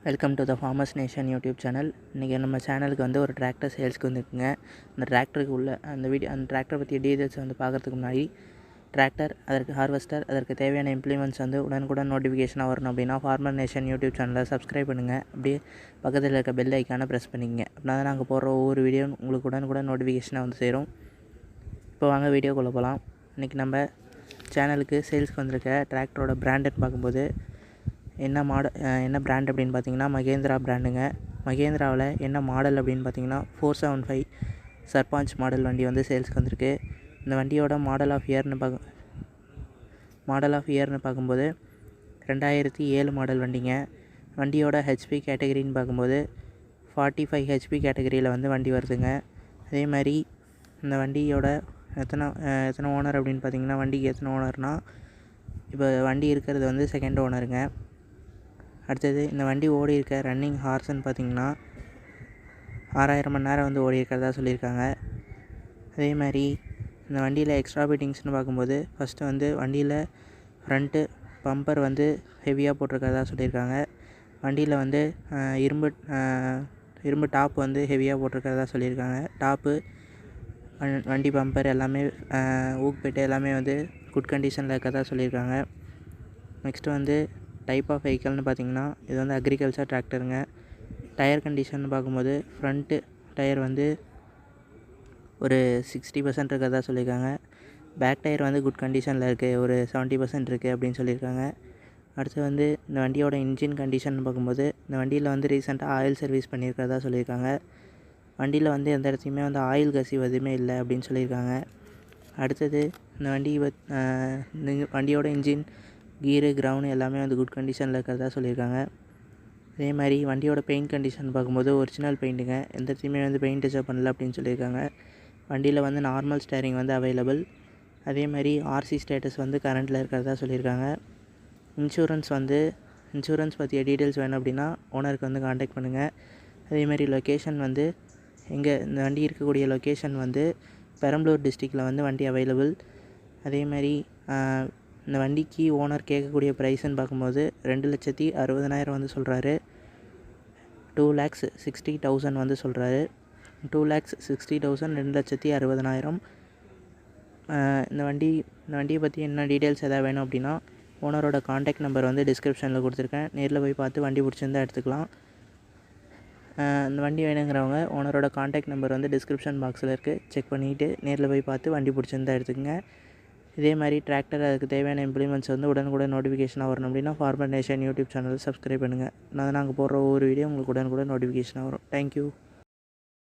Welcome to the farmers nation YouTube channel. இன்றைக்கி நம்ம சேனலுக்கு வந்து ஒரு டிராக்டர் சேல்ஸ்க்கு வந்துருக்குங்க. அந்த டிராக்டருக்கு உள்ள அந்த டிராக்டர் பற்றிய டீட்டெயில்ஸ் வந்து பார்க்குறதுக்கு முன்னாடி டிராக்டர், அதற்கு ஹார்வெஸ்டர், அதற்கு தேவையான இம்ப்ளிமெண்ட்ஸ் வந்து உடனுக்குடன் நோட்டிஃபிகேஷனாக வரணும் அப்படின்னா ஃபார்மர் நேஷன் யூடியூப் சேனலை சப்ஸ்கிரைப் பண்ணுங்கள். அப்படியே பக்கத்தில் இருக்க பெல் ஐக்கானை ப்ரெஸ் பண்ணிக்கங்க. அப்படின்னா தான் நாங்கள் போடுற ஒவ்வொரு வீடியோ உங்களுக்கு உடனுக்குடன் நோட்டிஃபிகேஷனாக வந்து சேரும். இப்போ வாங்க வீடியோக்குள்ளே போகலாம். இன்றைக்கி நம்ம சேனலுக்கு சேல்ஸ்க்கு வந்திருக்க டிராக்டரோட பிராண்டுன்னு பார்க்கும்போது என்ன பிராண்ட் அப்படின்னு பார்த்தீங்கன்னா மஹேந்திரா பிராண்டுங்க. மஹேந்திராவில் என்ன மாடல் அப்படின்னு பார்த்தீங்கன்னா 475 சர்பாஞ்ச் மாடல் வண்டி வந்து சேல்ஸ்க்கு வந்திருக்கு. இந்த வண்டியோட மாடல் ஆஃப் இயர்னு பார்க்கும்போது 2007 மாடல் வண்டிங்க. வண்டியோட ஹெச்பி கேட்டகரின்னு பார்க்கும்போது 45 ஹெச்பி கேட்டகரியில் வந்து வண்டி வருதுங்க. அதே மாதிரி இந்த வண்டியோட எத்தனை ஓனர் அப்படின்னு பார்த்தீங்கன்னா, வண்டிக்கு எத்தனை ஓனர்னால் இப்போ வண்டி இருக்கிறது வந்து செகண்ட் ஓனருங்க. அடுத்தது இந்த வண்டி ஓடி இருக்க ரன்னிங் ஹார்ஸ்ன்னு பார்த்திங்கன்னா 6000 மணி நேரம் வந்து ஓடி இருக்கிறதா சொல்லியிருக்காங்க. அதே மாதிரி இந்த வண்டியில் எக்ஸ்ட்ரா ஃபிட்டிங்ஸ்னு பார்க்கும்போது ஃபஸ்ட்டு வந்து வண்டியில் ஃப்ரண்ட்டு பம்பர் வந்து ஹெவியாக போட்டிருக்கிறதா சொல்லியிருக்காங்க. வண்டியில் வந்து இரும்பு டாப் வந்து ஹெவியாக போட்டிருக்கிறதா சொல்லியிருக்காங்க. டாப்பு, வண்டி பம்பர் எல்லாமே ஊக் பெட்டு எல்லாமே வந்து குட் கண்டிஷனில் இருக்கிறதா சொல்லியிருக்காங்க. நெக்ஸ்ட்டு வந்து டைப் ஆஃப் வெஹிக்கல்னு பார்த்திங்கன்னா இது வந்து அக்ரிகல்ச்சர் டிராக்டருங்க. டயர் கண்டிஷன் பார்க்கும்போது ஃப்ரண்ட்டு டயர் வந்து ஒரு 60% இருக்கிறதா சொல்லியிருக்காங்க. பேக் டயர் வந்து குட் கண்டிஷனில் இருக்குது, ஒரு 70% இருக்குது அப்படின்னு சொல்லியிருக்காங்க. அடுத்து வந்து இந்த வண்டியோட இன்ஜின் கண்டிஷன் பார்க்கும்போது இந்த வண்டியில் வந்து ரீசெண்டாக ஆயில் சர்வீஸ் பண்ணியிருக்கிறதா சொல்லியிருக்காங்க. வண்டியில் வந்து எந்த இடத்துலையுமே வந்து ஆயில் கசிவு எதுவுமே இல்லை அப்படின்னு சொல்லியிருக்காங்க. அடுத்தது இந்த வண்டியோட இன்ஜின், கீரு, கிரவுண்டு எல்லாமே வந்து குட் கண்டிஷனில் இருக்கிறதா சொல்லியிருக்காங்க. அதே மாதிரி வண்டியோட பெயிண்ட் கண்டிஷன் பார்க்கும்போது ஒரிஜினல் பெயிண்ட்டுங்க, எந்த இடத்துலையுமே வந்து பெயிண்ட் டச்சப் பண்ணல அப்படின்னு சொல்லியிருக்காங்க. வண்டியில் வந்து நார்மல் ஸ்டேரிங் வந்து அவைலபிள். அதே மாதிரி ஆர்சி ஸ்டேட்டஸ் வந்து கரண்ட்டில் இருக்கிறதா சொல்லியிருக்காங்க. இன்சூரன்ஸ் பற்றிய டீட்டெயில்ஸ் வேணும் அப்படின்னா ஓனருக்கு வந்து காண்டாக்ட் பண்ணுங்கள். அதேமாதிரி லொக்கேஷன் வந்து இந்த வண்டி இருக்கக்கூடிய லொக்கேஷன் வந்து பெரம்பலூர் டிஸ்ட்ரிக்டில் வந்து வண்டி அவைலபிள். அதேமாதிரி இந்த வண்டிக்கு ஓனர் கேட்கக்கூடிய ப்ரைஸ்ன்னு பார்க்கும்போது 2,60,000 வந்து சொல்கிறாரு. 2,60,000 வந்து சொல்கிறாரு. 2,60,000 2,60,000. இந்த வண்டியை பற்றி என்ன டீட்டெயில்ஸ் எதாவது வேணும் அப்படின்னா ஓனரோட காண்டாக்ட் நம்பர் வந்து டிஸ்கிரிப்ஷனில் கொடுத்துருக்கேன். நேரில் போய் பார்த்து வண்டி பிடிச்சிருந்தா எடுத்துக்கலாம். இந்த வண்டி வேணுங்கிறவங்க ஓனரோட காண்டாக்ட் நம்பர் வந்து டிஸ்கிரிப்ஷன் பாக்ஸில் இருக்குது, செக் பண்ணிவிட்டு நேரில் போய் பார்த்து வண்டி பிடிச்சிருந்தா எடுத்துக்கங்க. இதே மாதிரி டிராக்டர், அதுக்கு தேவையான இம்ப்ளிமெண்ட்ஸ் வந்து உடனுக்குடன் நோட்டிஃபிகேஷனாக வரணும் அப்படின்னா farmer nation YouTube channel subscribe பண்ணுங்கள். நாங்கள் போடுற ஒவ்வொரு வீடியோ உங்களுக்கு உடனுக்குடன் நோட்டிஃபிகேஷனாக வரும். தேங்க்யூ.